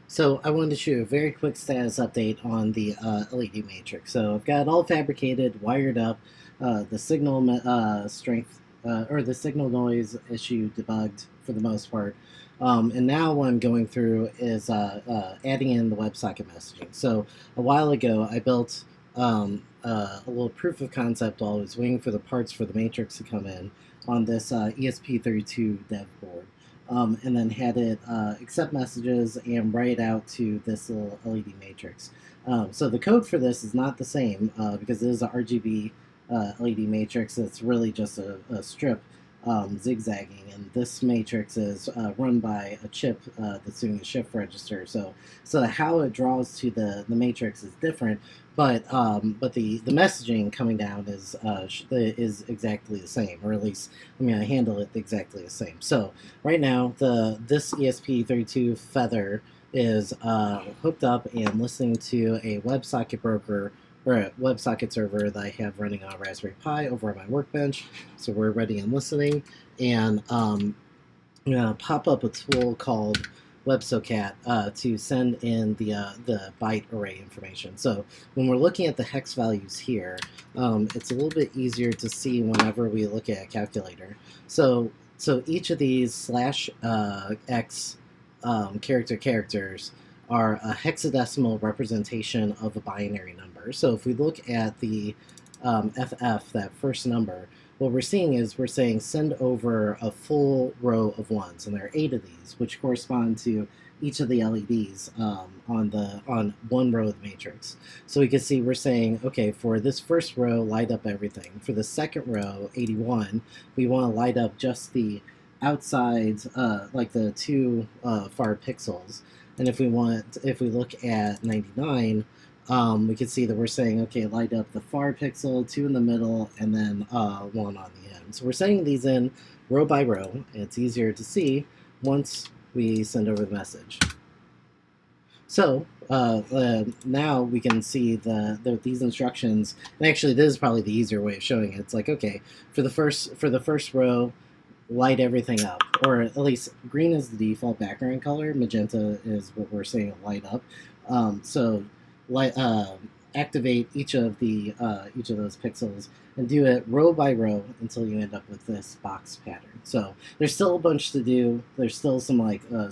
So I wanted to show you a very quick status update on the LED matrix. So I've got it all fabricated, wired up, the signal strength or the signal noise issue debugged for the most part. And now what I'm going through is adding in the WebSocket messaging. So a while ago I built a little proof of concept while I was waiting for the parts for the matrix to come in on this ESP32 dev board. And then had it accept messages and write out to this little LED matrix. So the code for this is not the same because it is a RGB LED matrix. It's really just a strip zigzagging, and this matrix is run by a chip that's doing a shift register. So how it draws to the matrix is different, but the messaging coming down is exactly the same, or at least I handle it exactly the same. So right now this ESP32 Feather is hooked up and listening to a WebSocket broker or a WebSocket server that I have running on a Raspberry Pi over on my workbench. So we're ready and listening, and I'm gonna pop up a tool called Websocket to send in the byte array information. So when we're looking at the hex values here, it's a little bit easier to see whenever we look at a calculator. So each of these /x characters are a hexadecimal representation of a binary number. So if we look at the FF, that first number, what we're seeing is we're saying send over a full row of ones, and there are 8 of these, which correspond to each of the LEDs on one row of the matrix. So we can see we're saying, okay, for this first row, light up everything. For the second row, 81, we want to light up just the outsides, like the 2 far pixels. And if we look at 99, we can see that we're saying, okay, light up the far pixel, 2 in the middle, and then 1 on the end. So we're sending these in row by row, and it's easier to see once we send over the message. So now we can see these instructions, and actually this is probably the easier way of showing it. It's like, okay, for the first row, light everything up, or at least green is the default background color, magenta is what we're saying light up. Activate each of those pixels and do it row by row until you end up with this box pattern. So there's still a bunch to do. There's still some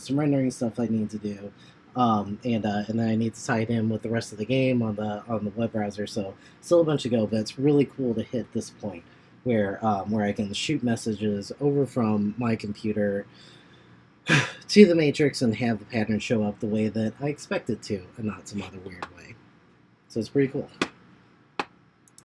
rendering stuff I need to do, and then I need to tie it in with the rest of the game on the web browser. So still a bunch to go, but it's really cool to hit this point where I can shoot messages over from my computer to the matrix and have the pattern show up the way that I expect it to, and not some other weird way. So it's pretty cool.